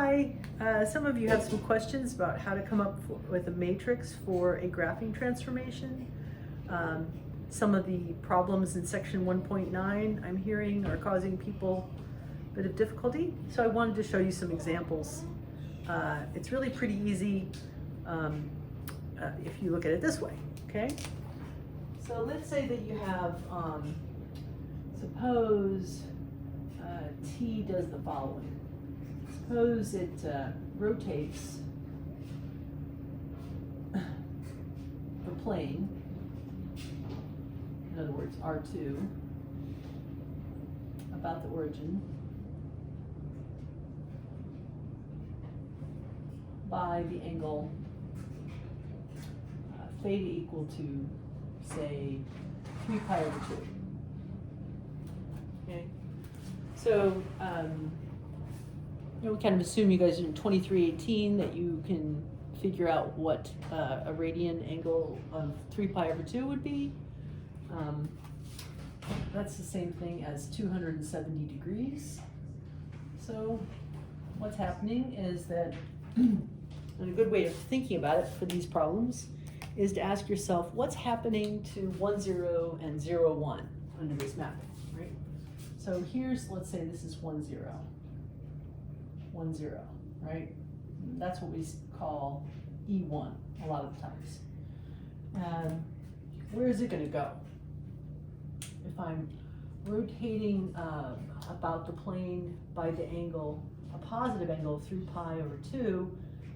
Hi, some of you have some questions about how to come up with a matrix for a graphing transformation. Some of the problems in section 1.9 I'm hearing are causing people a bit of difficulty, so I wanted to show you some examples. It's really pretty easy if you look at it this way, okay? So let's say that you have, suppose T does the following. Suppose it rotates the plane, in other words, R2, about the origin by the angle theta equal to, say, 3 pi over 2. Okay? So, we kind of assume you guys are in 2318 that you can figure out what a radian angle of 3 pi over 2 would be. That's the same thing as 270 degrees. So what's happening is that, and a good way of thinking about it for these problems is to ask yourself, what's happening to 1, 0 and 0, 1 under this mapping, right? So here's, let's say this is 1, 0. 1, 0, right? That's what we call E1 a lot of the times. And where is it going to go? If I'm rotating about the plane by the angle, a positive angle of 3 pi over 2,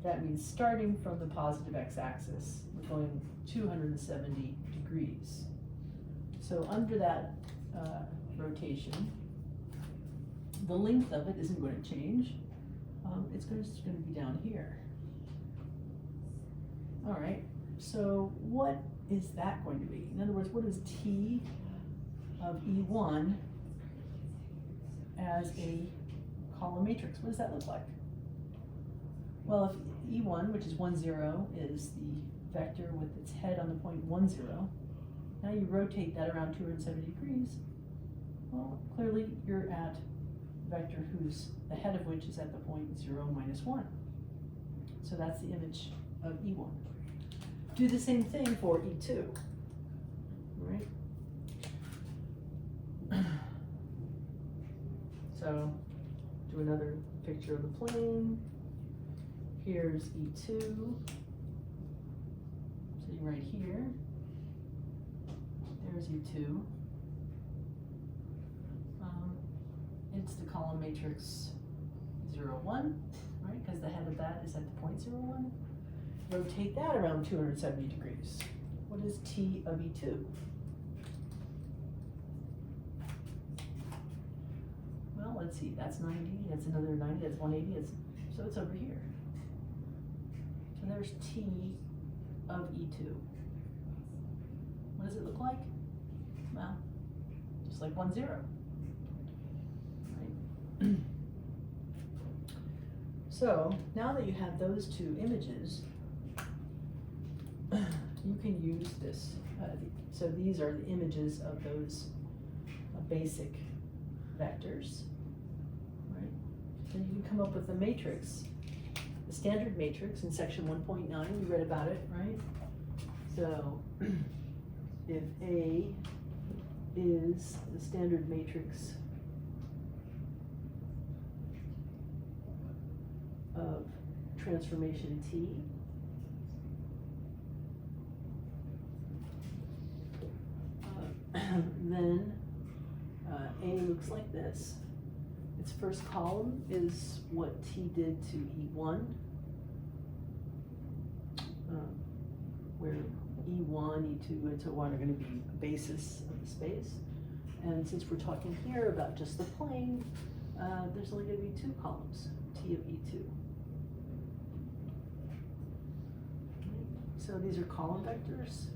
that means starting from the positive x-axis, we're going 270 degrees. So under that rotation, the length of it isn't going to change. It's just going to be down here. All right, so what is that going to be? In other words, what is T of E1 as a column matrix? What does that look like? Well, if E1, which is 1, 0, is the vector with its head on the point 1, 0, now you rotate that around 270 degrees, well, clearly you're at vector whose the head of which is at the point 0, minus 1. So that's the image of E1. Do the same thing for E2, right? So do another picture of the plane. Here's E2, sitting right here. There's E2. It's the column matrix 0, 1, right? Because the head of that is at the point 0, 1. Rotate that around 270 degrees. What is T of E2? Well, let's see, that's 90, that's another 90, that's 180, so it's over here. So there's T of E2. What does it look like? Well, just like 1, 0. Right? So now that you have those two images, you can use this. So these are the images of those basic vectors, right? Then you can come up with a matrix, the standard matrix in section 1.9. You read about it, right? So if A is the standard matrix of transformation T, then A looks like this. Its first column is what T did to E1, where E1, E2, and so on are going to be a basis of the space. And since we're talking here about just the plane, there's only going to be 2 columns, T of E2. So these are column vectors.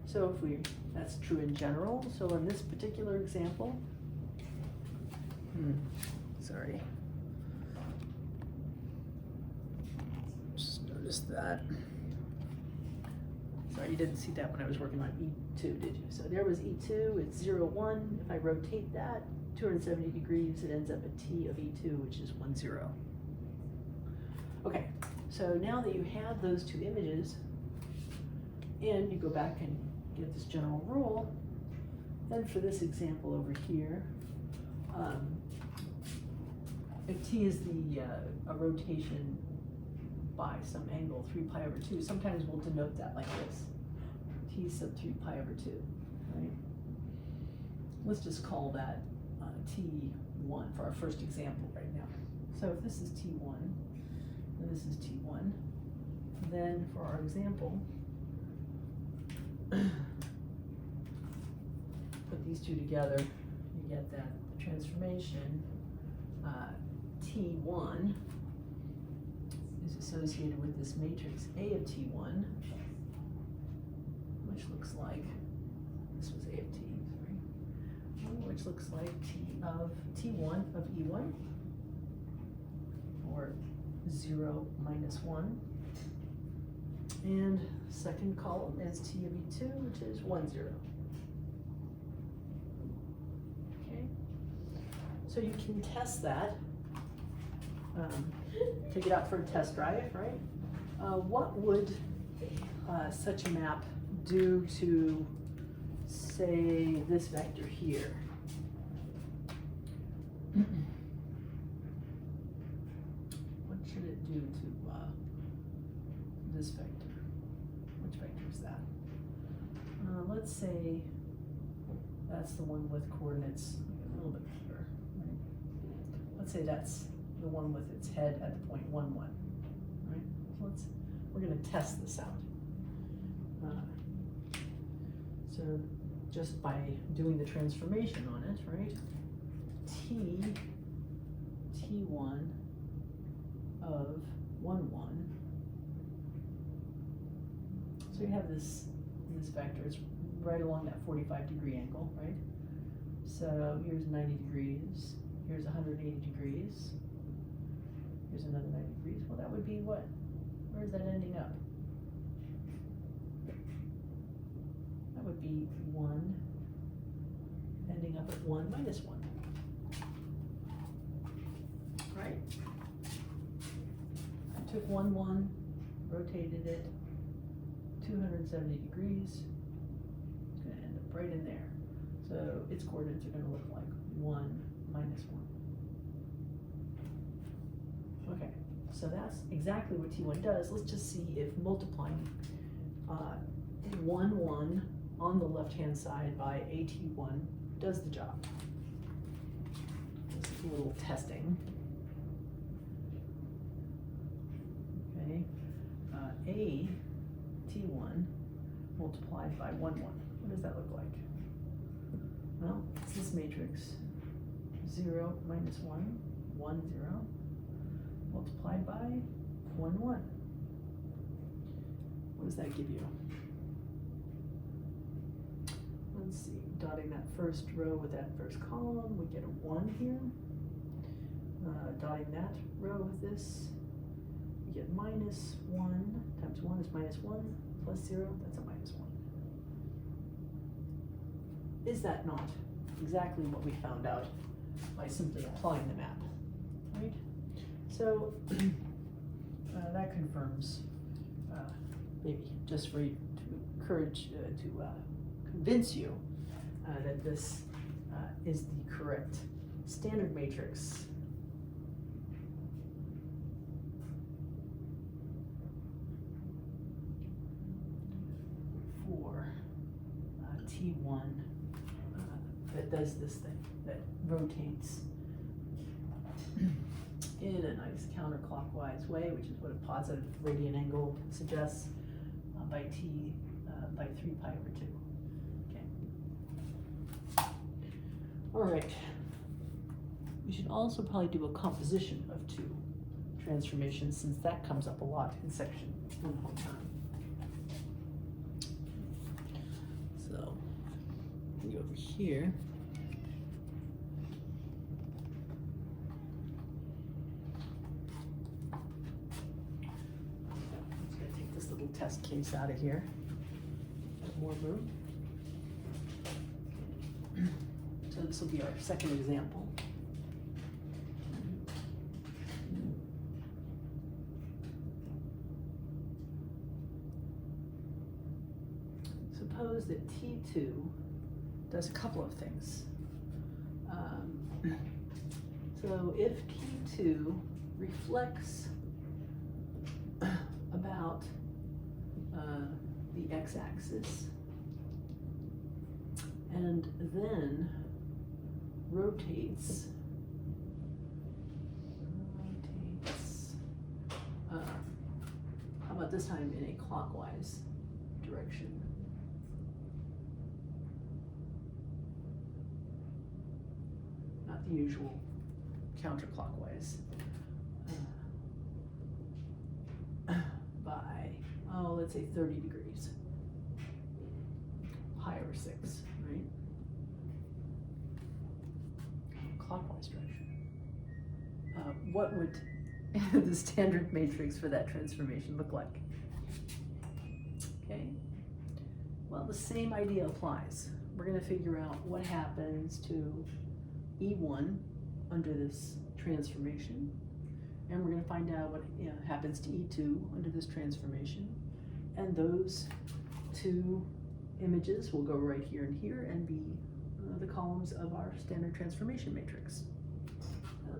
So if that's true in general. So in this particular example, sorry, just noticed that. Sorry, you didn't see that when I was working on E2, did you? So there was E2, it's 0, 1. If I rotate that, 270 degrees, it ends up at t of E2, which is 1, 0. Okay, so now that you have those two images, and you go back and get this general rule, then for this example over here, if t is a rotation by some angle, 3 pi over 2, sometimes we'll denote that like this, t sub 3 pi over 2, right? Let's just call that t1 for our first example right now. So if this is t1, and this is t1, then for our example, put these two together, you get that the transformation t1 is associated with this matrix A of t1, which looks like, this was A of t, sorry, which looks like t1 of E1, or 0 minus 1. And second column is t of E2, which is 1, 0. Okay, so you can test that. Take it out for a test drive, right? What would such a map do to, say, this vector here? What should it do to this vector? Which vector is that? Let's say that's the one with coordinates a little bit bigger. Right? Let's say that's the one with its head at the point 1, 1. Right? So we're going to test this out. So just by doing the transformation on it, right? t1 of 1, 1. So you have this vector, it's right along that 45-degree angle, right? So here's 90 degrees, here's 180 degrees, here's another 90 degrees. Well, that would be what? Where's that ending up? That would be 1 ending up at 1 minus 1. Right? I took 1, 1, rotated it 270 degrees. It's going to end up right in there. So its coordinates are going to look like 1 minus 1. Okay, so that's exactly what T1 does. Let's just see if multiplying 1, 1 on the left-hand side by AT1 does the job. Just a little testing. Okay, AT1 multiplied by 1, 1. What does that look like? Well, it's this matrix, 0 minus 1, 1, 0, multiplied by 1, 1. What does that give you? Let's see, dotting that first row with that first column, we get a 1 here. Dotting that row with this, we get minus 1 times 1 is minus 1, plus 0, that's a minus 1. Is that not exactly what we found out by simply applying the map, right? So that confirms, maybe just for you to encourage, to convince you that this is the correct standard matrix for T1 that does this thing, that rotates in a nice counterclockwise way, which is what a positive radian angle suggests, by t by 3 pi over 2. Okay. All right. We should also probably do a composition of two transformations, since that comes up a lot in section 1 the whole time. So, we go over here. Test case out of here. More room. So this will be our second example. Suppose that T2 does a couple of things. So if T2 reflects about the x-axis and then rotates how about this time in a clockwise direction? Not the usual counterclockwise. By, oh, let's say 30 degrees. Pi over 6, right? Clockwise direction. What would the standard matrix for that transformation look like? Okay, well, the same idea applies. We're going to figure out what happens to E1 under this transformation, and we're going to find out what happens to E2 under this transformation, and those two images will go right here and here and be the columns of our standard transformation matrix.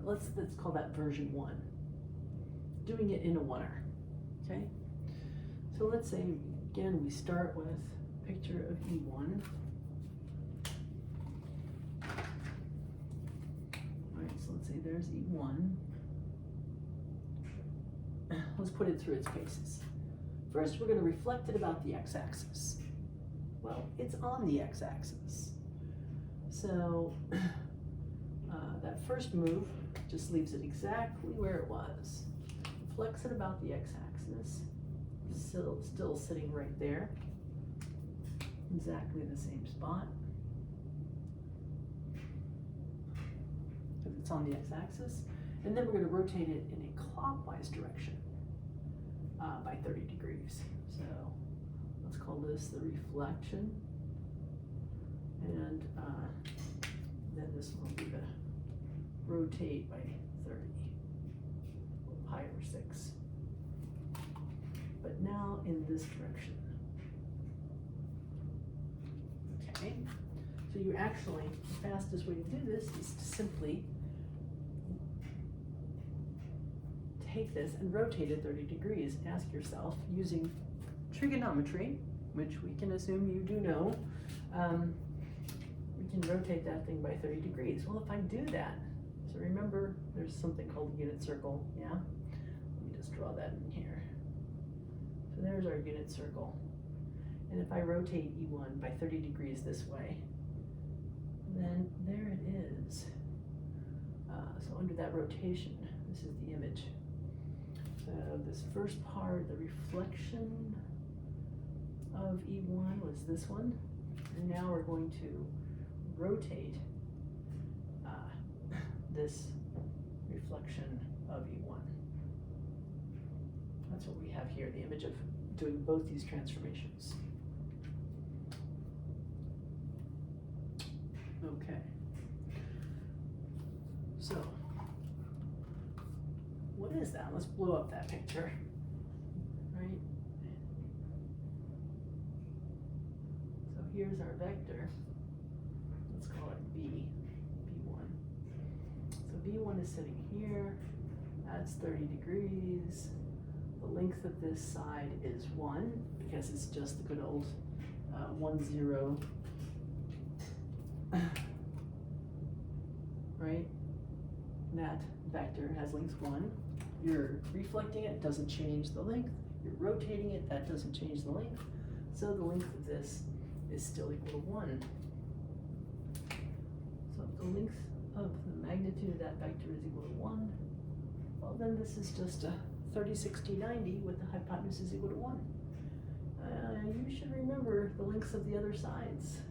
Let's call that version 1. Doing it in a oneer, okay? So let's say, again, we start with a picture of E1. So let's say there's E1. Let's put it through its paces. First, we're going to reflect it about the x-axis. Well, it's on the x-axis. So that first move just leaves it exactly where it was. Reflects it about the x-axis. Still sitting right there. Exactly the same spot. It's on the x-axis, and then we're going to rotate it in a clockwise direction by 30 degrees. So let's call this the reflection, and then this one will be the rotate by 30, pi over 6. But now in this direction. Okay, so you actually, the fastest way to do this is to simply take this and rotate it 30 degrees. Ask yourself, using trigonometry, which we can assume you do know, we can rotate that thing by 30 degrees. Well, if I do that, so remember there's something called a unit circle, yeah? Let me just draw that in here. So there's our unit circle. And if I rotate E1 by 30 degrees this way, then there it is. So under that rotation, this is the image. So this first part, the reflection of E1 was this one, and now we're going to rotate this reflection of E1. That's what we have here, the image of doing both these transformations. Okay, so what is that? Let's blow up that picture, right? So here's our vector. Let's call it B1. So B1 is sitting here. That's 30 degrees. The length of this side is 1, because it's just the good old 1, 0. Right? That vector has length 1. You're reflecting it, doesn't change the length. You're rotating it, that doesn't change the length. So the length of this is still equal to 1. So if the length of the magnitude of that vector is equal to 1, well then this is just a 30, 60, 90 with the hypotenuse equal to 1. You should remember the lengths of the other sides.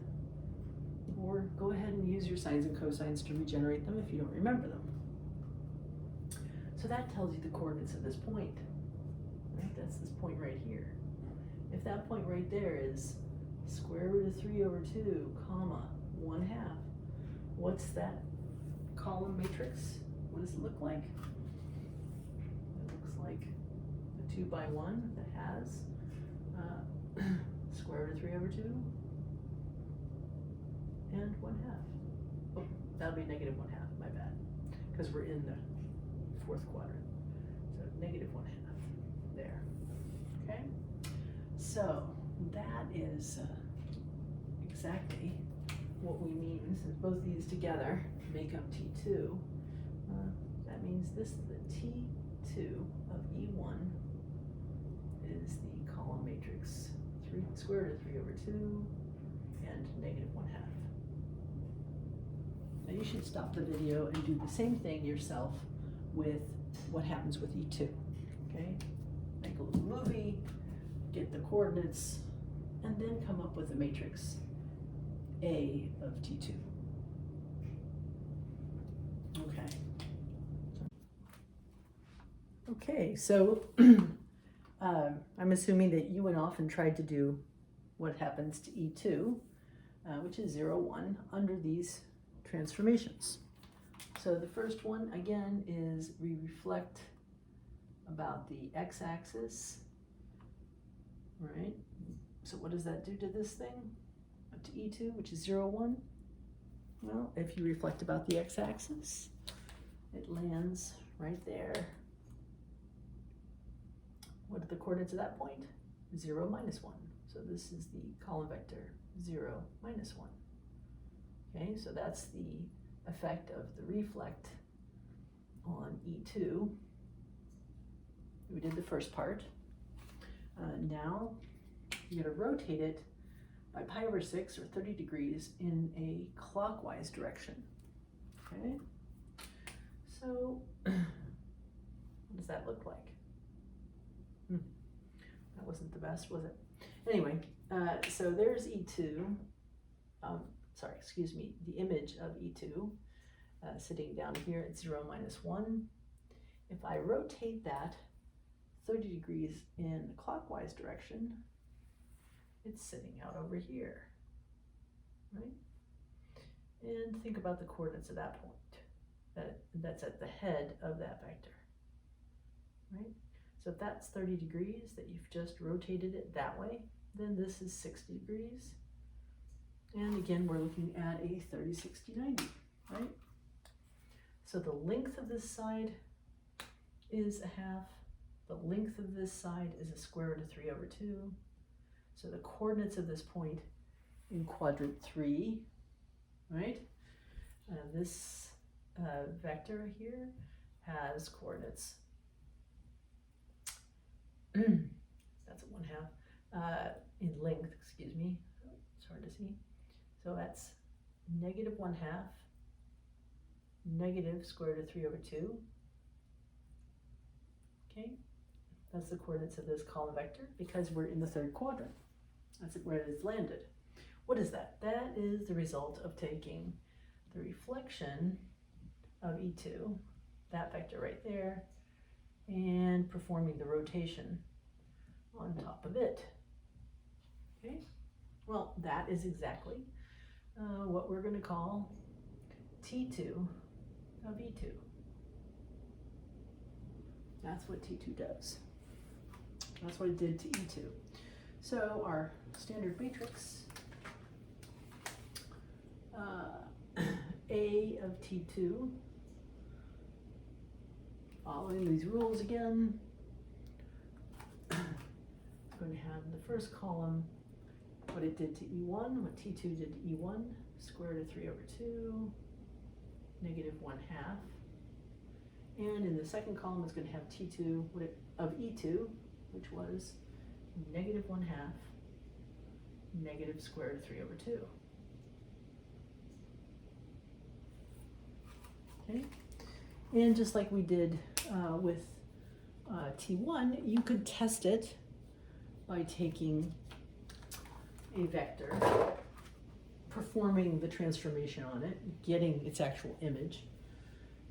Or go ahead and use your sines and cosines to regenerate them if you don't remember them. So that tells you the coordinates of this point. Right? That's this point right here. If that point right there is square root of 3 over 2, comma, 1/2, what's that column matrix? What does it look like? It looks like a 2 by 1 that has square root of 3 over 2 and 1/2. Oh, that'll be negative 1/2, my bad, because we're in the fourth quadrant. So negative 1/2 there, okay? So that is exactly what we mean, since both these together make up T2. That means this is the T2 of E1 is the column matrix, square root of 3 over 2 and negative 1/2. Now you should stop the video and do the same thing yourself with what happens with E2, okay? Make a little movie, get the coordinates, and then come up with a matrix A of T2. Okay. Okay, so I'm assuming that you went off and tried to do what happens to E2, which is 0, 1, under these transformations. So the first one, again, is we reflect about the x-axis, right? So what does that do to this thing, to E2, which is 0, 1? Well, if you reflect about the x-axis, it lands right there. What are the coordinates at that point? 0, -1. So this is the column vector 0, -1. Okay, so that's the effect of the reflect on E2. We did the first part. Now you're going to rotate it by pi over 6 or 30 degrees in a clockwise direction. Okay, so what does that look like? That wasn't the best, was it? Anyway, so there's E2. Sorry, excuse me, the image of E2 sitting down here at 0, -1. If I rotate that 30 degrees in the clockwise direction, it's sitting out over here, right? And think about the coordinates at that point. That's at the head of that vector, right? So if that's 30 degrees that you've just rotated it that way, then this is 60 degrees. And again, we're looking at a 30, 60, 90, right? So the length of this side is 1/2. The length of this side is a square root of 3 over 2. So the coordinates of this point in quadrant 3, right? This vector here has coordinates. That's a 1/2 in length, excuse me. It's hard to see. So that's negative 1/2, negative square root of 3 over 2. Okay, that's the coordinates of this column vector because we're in the third quadrant. That's where it's landed. What is that? That is the result of taking the reflection of E2, that vector right there, and performing the rotation on top of it. Okay, well, that is exactly what we're going to call T2 of E2. That's what T2 does. That's what it did to E2. So our standard matrix, A of T2, following these rules again, it's going to have in the first column what it did to E1, what T2 did to E1, square root of 3 over 2, negative 1/2. And in the second column, it's going to have T2 of E2, which was negative 1/2, negative square root of 3 over 2. Okay, and just like we did with T1, you could test it by taking a vector, performing the transformation on it, getting its actual image,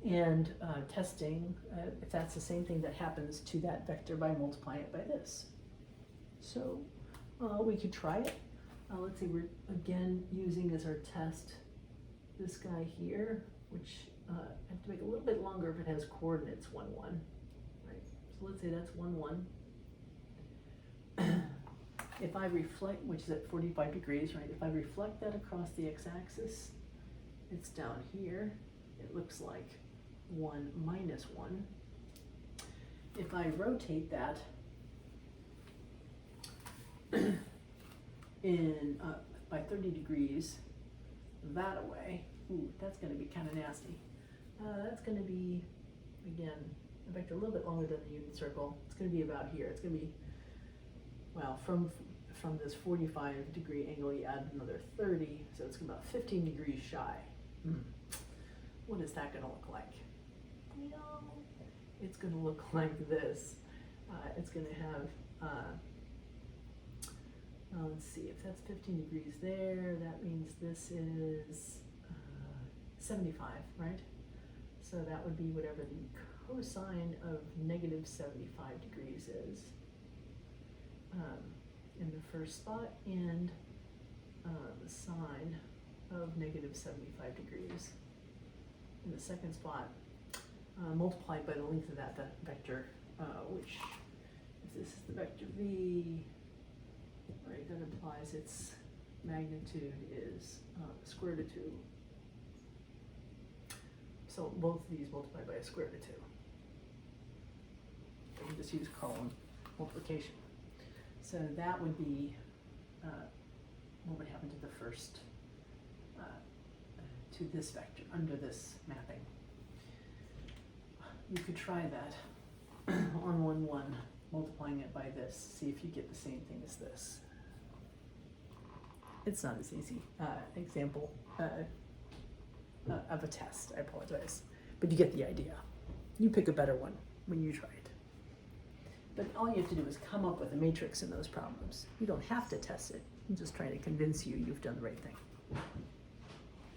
and testing if that's the same thing that happens to that vector by multiplying it by this. So we could try it. Let's see, we're again using as our test this guy here, which I have to make a little bit longer if it has coordinates 1, 1, right? So let's say that's 1, 1. If I reflect, which is at 45 degrees, right? If I reflect that across the x-axis, it's down here. It looks like 1 minus 1. If I rotate that in by 30 degrees that away, ooh, that's going to be kind of nasty. That's going to be, again, in fact, a little bit longer than the unit circle. It's going to be about here. It's going to be, well, from this 45 degree angle, you add another 30, so it's about 15 degrees shy. What is that going to look like? You know, it's going to look like this. It's going to have, let's see, if that's 15 degrees there, that means this is 75, right? So that would be whatever the cosine of negative 75 degrees is in the first spot, and the sine of negative 75 degrees in the second spot, multiplied by the length of that vector, which, if this is the vector v, right, that implies its magnitude is square root of 2. So both of these multiplied by a square root of 2. I can just use column multiplication. So that would be what would happen to the first, to this vector under this mapping. You could try that on 1, 1, multiplying it by this, see if you get the same thing as this. It's not as easy. Example of a test, I apologize. But you get the idea. You pick a better one when you try it. But all you have to do is come up with a matrix in those problems. You don't have to test it. I'm just trying to convince you you've done the right thing.